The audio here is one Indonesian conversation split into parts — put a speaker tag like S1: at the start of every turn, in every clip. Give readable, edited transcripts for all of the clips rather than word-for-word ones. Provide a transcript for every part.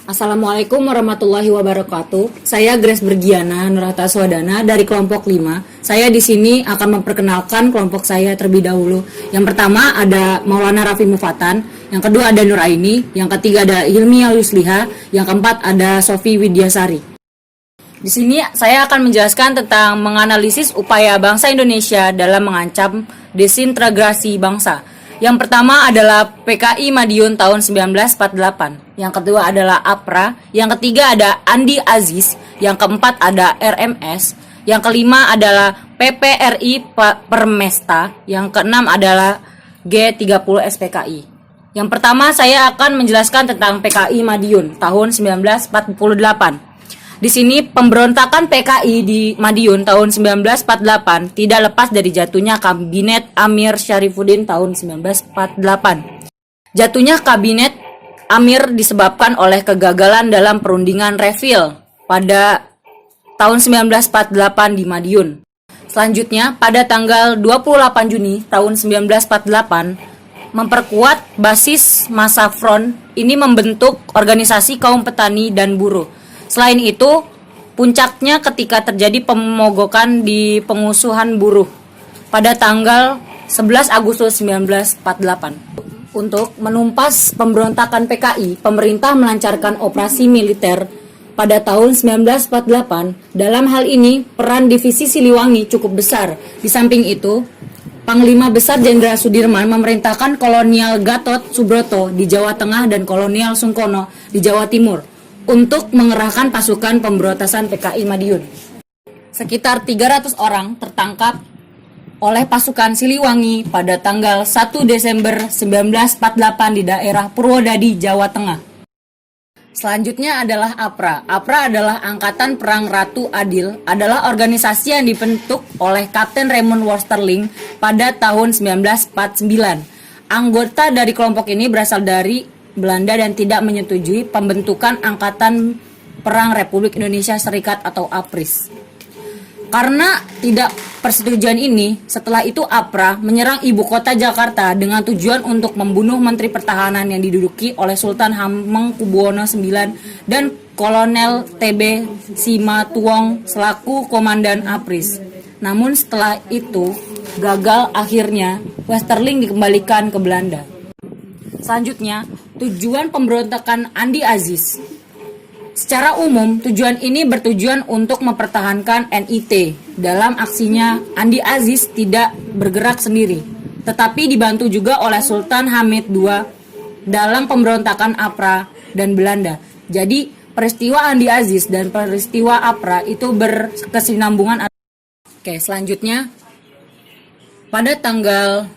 S1: Assalamualaikum warahmatullahi wabarakatuh. Saya Grace Bergiana Nurata Swadana dari kelompok 5. Saya di sini akan memperkenalkan kelompok saya terlebih dahulu. Yang pertama ada Maulana Raffi Mufatan, yang kedua ada Nur Aini, yang ketiga ada Hilmi Yusliha, yang keempat ada Sofi Widyasari. Di sini saya akan menjelaskan tentang menganalisis upaya bangsa Indonesia dalam mengancam desintegrasi bangsa. Yang pertama adalah PKI Madiun tahun 1948. Yang kedua adalah APRA. Yang ketiga ada Andi Aziz. Yang keempat ada RMS. Yang kelima adalah PPRI Permesta. Yang keenam adalah G30 SPKI. Yang pertama saya akan menjelaskan tentang PKI Madiun tahun 1948. Di sini pemberontakan PKI di Madiun tahun 1948 tidak lepas dari jatuhnya Kabinet Amir Syarifuddin tahun 1948. Jatuhnya Kabinet Amir disebabkan oleh kegagalan dalam perundingan refill pada tahun 1948 di Madiun. Selanjutnya, pada tanggal 28 Juni tahun 1948, memperkuat basis massa front ini membentuk organisasi kaum petani dan buruh. Selain itu, puncaknya ketika terjadi pemogokan di pengusuhan buruh pada tanggal 11 Agustus 1948. Untuk menumpas pemberontakan PKI, pemerintah melancarkan operasi militer pada tahun 1948. Dalam hal ini, peran divisi Siliwangi cukup besar. Di samping itu, Panglima Besar Jenderal Sudirman memerintahkan Kolonial Gatot Subroto di Jawa Tengah dan Kolonial Sungkono di Jawa Timur untuk mengerahkan pasukan pemberontakan PKI Madiun. Sekitar 300 orang tertangkap oleh pasukan Siliwangi pada tanggal 1 Desember 1948 di daerah Purwodadi, Jawa Tengah. Selanjutnya adalah APRA. APRA adalah Angkatan Perang Ratu Adil, adalah organisasi yang dibentuk oleh Kapten Raymond Westerling pada tahun 1949. Anggota dari kelompok ini berasal dari Belanda dan tidak menyetujui pembentukan Angkatan Perang Republik Indonesia Serikat atau APRIS. Karena tidak persetujuan ini, setelah itu APRA menyerang ibu kota Jakarta dengan tujuan untuk membunuh Menteri Pertahanan yang diduduki oleh Sultan Hamengkubuwono IX dan Kolonel TB Simatupang selaku komandan APRIS. Namun setelah itu gagal, akhirnya Westerling dikembalikan ke Belanda. Selanjutnya, tujuan pemberontakan Andi Aziz. Secara umum, tujuan ini bertujuan untuk mempertahankan NIT. Dalam aksinya, Andi Aziz tidak bergerak sendiri, tetapi dibantu juga oleh Sultan Hamid II dalam pemberontakan APRA dan Belanda. Jadi, peristiwa Andi Aziz dan peristiwa APRA itu berkesinambungan. Oke, selanjutnya, pada tanggal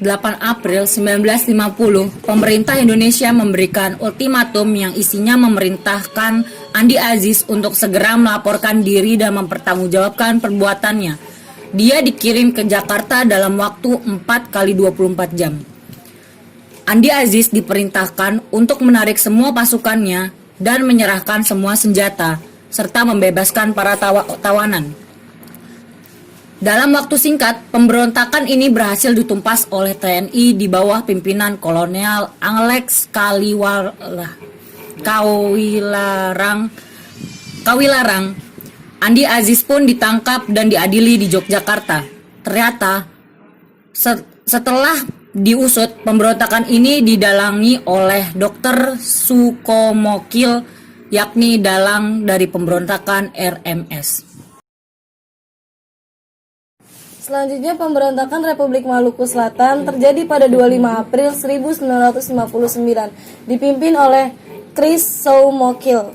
S1: 8 April 1950, pemerintah Indonesia memberikan ultimatum yang isinya memerintahkan Andi Aziz untuk segera melaporkan diri dan mempertanggungjawabkan perbuatannya. Dia dikirim ke Jakarta dalam waktu 4 kali 24 jam. Andi Aziz diperintahkan untuk menarik semua pasukannya dan menyerahkan semua senjata, serta membebaskan para tawanan. Dalam waktu singkat, pemberontakan ini berhasil ditumpas oleh TNI di bawah pimpinan Kolonel Alex Kawilarang. Andi Aziz pun ditangkap dan diadili di Yogyakarta. Ternyata, setelah diusut, pemberontakan ini didalangi oleh Dr. Sukomokil, yakni dalang dari pemberontakan RMS.
S2: Selanjutnya, pemberontakan Republik Maluku Selatan terjadi pada 25 April 1959, dipimpin oleh Chris Soumokil,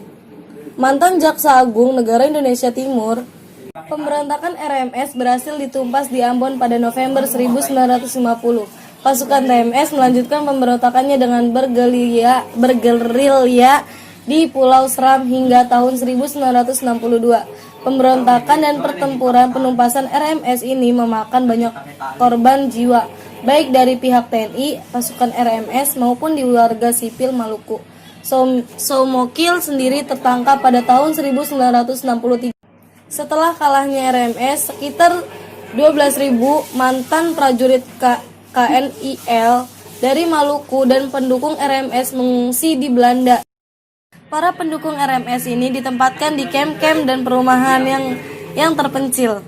S2: mantan Jaksa Agung Negara Indonesia Timur. Pemberontakan RMS berhasil ditumpas di Ambon pada November 1950. Pasukan TMS melanjutkan pemberontakannya dengan bergerilya di Pulau Seram hingga tahun 1962. Pemberontakan dan pertempuran penumpasan RMS ini memakan banyak korban jiwa, baik dari pihak TNI, pasukan RMS maupun di warga sipil Maluku. Soumokil sendiri tertangkap pada tahun 1963. Setelah kalahnya RMS, sekitar 12.000 mantan prajurit KNIL dari Maluku dan pendukung RMS mengungsi di Belanda. Para pendukung RMS ini ditempatkan di kamp-kamp dan perumahan yang terpencil.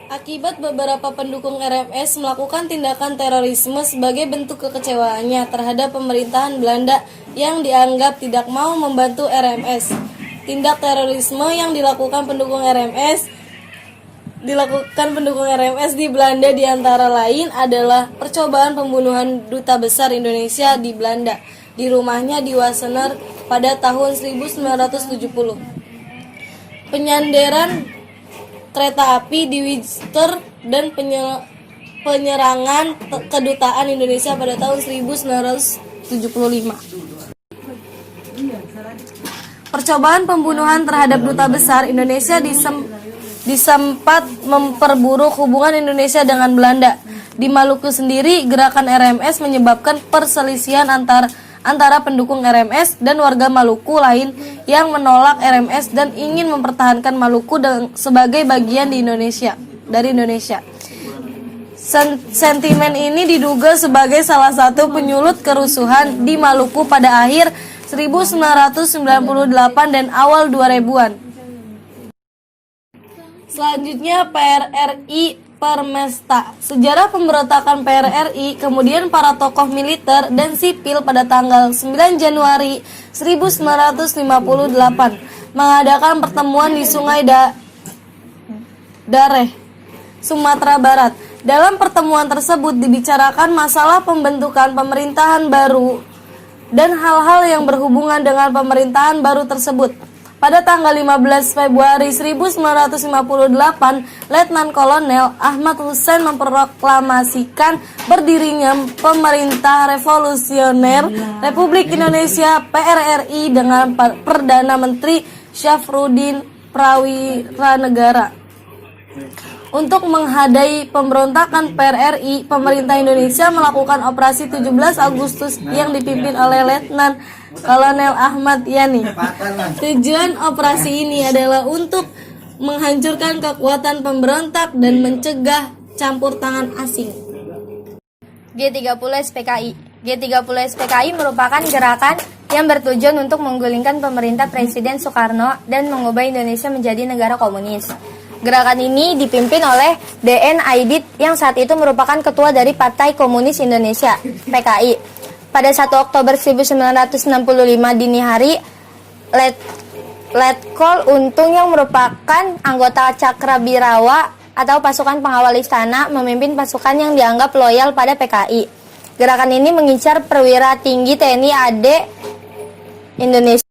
S2: Akibat beberapa pendukung RMS melakukan tindakan terorisme sebagai bentuk kekecewaannya terhadap pemerintahan Belanda yang dianggap tidak mau membantu RMS. Tindak terorisme yang dilakukan pendukung RMS di Belanda diantara lain adalah percobaan pembunuhan Duta Besar Indonesia di Belanda di rumahnya di Wassenaar pada tahun 1970. Penyanderan kereta api di Windsor dan penyerangan kedutaan Indonesia pada tahun 1975. Percobaan pembunuhan terhadap Duta Besar Indonesia disempat memperburuk hubungan Indonesia dengan Belanda. Di Maluku sendiri, gerakan RMS menyebabkan perselisihan antara pendukung RMS dan warga Maluku lain yang menolak RMS dan ingin mempertahankan Maluku sebagai bagian dari Indonesia. Sentimen ini diduga sebagai salah satu penyulut kerusuhan di Maluku pada akhir 1998 dan awal 2000-an. Selanjutnya PRRI Permesta. Sejarah pemberontakan PRRI, kemudian para tokoh militer dan sipil pada tanggal 9 Januari 1958 mengadakan pertemuan di Sungai Dareh, Sumatera Barat. Dalam pertemuan tersebut dibicarakan masalah pembentukan pemerintahan baru dan hal-hal yang berhubungan dengan pemerintahan baru tersebut. Pada tanggal 15 Februari 1958, Letnan Kolonel Ahmad Hussein memproklamasikan berdirinya Pemerintah Revolusioner Republik Indonesia PRRI dengan Perdana Menteri Syafruddin Prawiranegara. Untuk menghadai pemberontakan PRRI, pemerintah Indonesia melakukan operasi 17 Agustus yang dipimpin oleh Letnan Kolonel Ahmad Yani. Tujuan operasi ini adalah untuk menghancurkan kekuatan pemberontak dan mencegah campur tangan asing.
S3: G30 SPKI. G30 SPKI merupakan gerakan yang bertujuan untuk menggulingkan pemerintah Presiden Soekarno dan mengubah Indonesia menjadi negara komunis. Gerakan ini dipimpin oleh D.N. Aidit yang saat itu merupakan ketua dari Partai Komunis Indonesia, PKI. Pada 1 Oktober 1965 dini hari, Letkol Untung yang merupakan anggota Cakrabirawa atau pasukan pengawal istana memimpin pasukan yang dianggap loyal pada PKI. Gerakan ini mengincar perwira tinggi TNI AD Indonesia.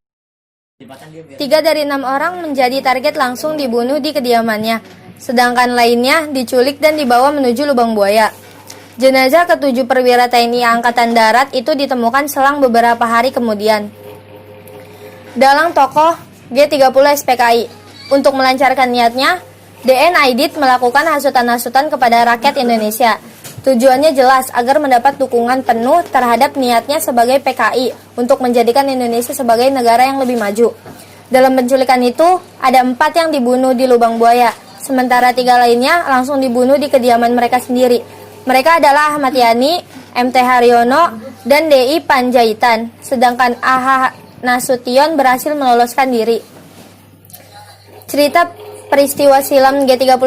S3: 3 dari 6 orang menjadi target langsung dibunuh di kediamannya, sedangkan lainnya diculik dan dibawa menuju lubang buaya. Jenazah ke-7 perwira TNI Angkatan Darat itu ditemukan selang beberapa hari kemudian. Dalang tokoh G30 SPKI. Untuk melancarkan niatnya, D.N. Aidit melakukan hasutan-hasutan kepada rakyat Indonesia. Tujuannya jelas agar mendapat dukungan penuh terhadap niatnya sebagai PKI untuk menjadikan Indonesia sebagai negara yang lebih maju. Dalam penculikan itu, ada 4 yang dibunuh di lubang buaya, sementara 3 lainnya langsung dibunuh di kediaman mereka sendiri. Mereka adalah Ahmad Yani, MT Haryono, dan DI Panjaitan, sedangkan AH Nasution berhasil meloloskan diri. Cerita peristiwa silam G30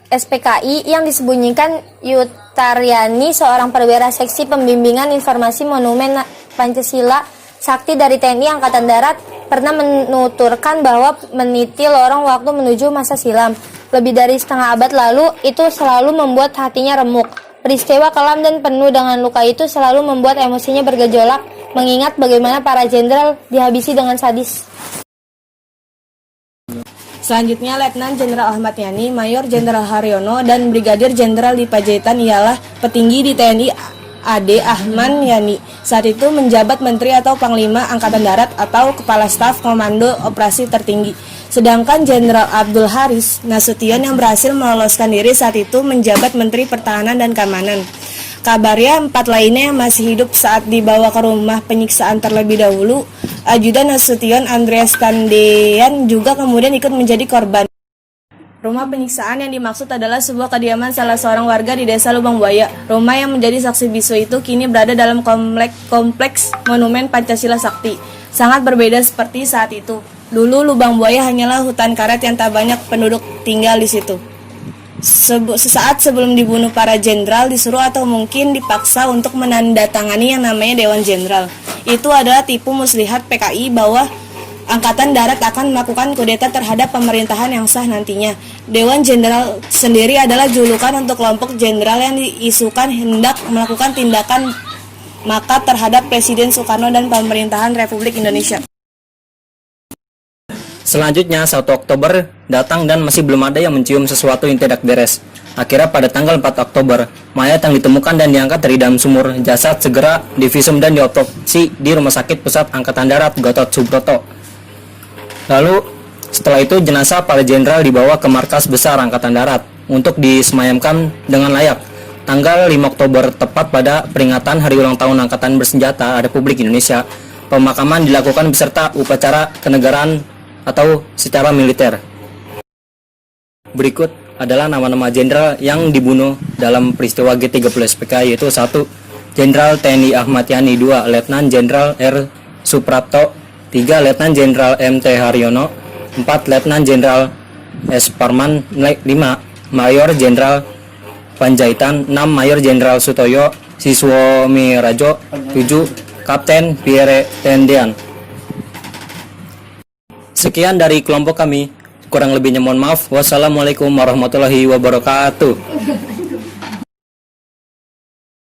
S3: SPKI yang disembunyikan Yutaryani, seorang perwira seksi pembimbingan informasi Monumen Pancasila Sakti dari TNI Angkatan Darat, pernah menuturkan bahwa meniti lorong waktu menuju masa silam lebih dari setengah abad lalu itu selalu membuat hatinya remuk. Peristiwa kelam dan penuh dengan luka itu selalu membuat emosinya bergejolak, mengingat bagaimana para jenderal dihabisi dengan sadis.
S2: Selanjutnya, Letnan Jenderal Ahmad Yani, Mayor Jenderal Haryono, dan Brigadir Jenderal di Panjaitan ialah petinggi di TNI AD Ahmad Yani. Saat itu menjabat Menteri atau Panglima Angkatan Darat atau Kepala Staf Komando Operasi Tertinggi. Sedangkan Jenderal Abdul Haris Nasution yang berhasil meloloskan diri saat itu menjabat Menteri Pertahanan dan Keamanan. Kabarnya 4 lainnya yang masih hidup saat dibawa ke rumah penyiksaan terlebih dahulu. Ajudan Nasution Andreas Kandean juga kemudian ikut menjadi korban. Rumah penyiksaan yang dimaksud adalah sebuah kediaman salah seorang warga di desa Lubang Buaya. Rumah yang menjadi saksi bisu itu kini berada dalam kompleks Monumen Pancasila Sakti. sangat berbeda seperti saat itu. Dulu Lubang Buaya hanyalah hutan karet yang tak banyak penduduk tinggal di situ. Sesaat sebelum dibunuh para jenderal disuruh atau mungkin dipaksa untuk menandatangani yang namanya Dewan Jenderal. Itu adalah tipu muslihat PKI bahwa Angkatan Darat akan melakukan kudeta terhadap pemerintahan yang sah nantinya. Dewan Jenderal sendiri adalah julukan untuk kelompok jenderal yang diisukan hendak melakukan tindakan makar terhadap Presiden Soekarno dan pemerintahan Republik Indonesia.
S4: Selanjutnya 1 Oktober datang dan masih belum ada yang mencium sesuatu yang tidak beres. Akhirnya pada tanggal 4 Oktober, mayat yang ditemukan dan diangkat dari dalam sumur. Jasad segera divisum dan diotopsi di Rumah Sakit Pusat Angkatan Darat Gatot Subroto. Lalu setelah itu jenazah para jenderal dibawa ke markas besar Angkatan Darat untuk disemayamkan dengan layak. Tanggal 5 Oktober tepat pada peringatan Hari Ulang Tahun Angkatan Bersenjata Republik Indonesia, pemakaman dilakukan beserta upacara kenegaraan atau secara militer. Berikut adalah nama-nama jenderal yang dibunuh dalam peristiwa G30 SPKI, yaitu 1. Jenderal TNI Ahmad Yani, 2. Letnan Jenderal R. Suprapto, 3. Letnan Jenderal MT Haryono, 4. Letnan Jenderal S. Parman, 5. Mayor Jenderal Panjaitan, 6. Mayor Jenderal Sutoyo Siswomi Rajo, 7. Kapten Pierre Tendian. Sekian dari kelompok kami. Kurang lebihnya mohon maaf. Wassalamualaikum warahmatullahi wabarakatuh.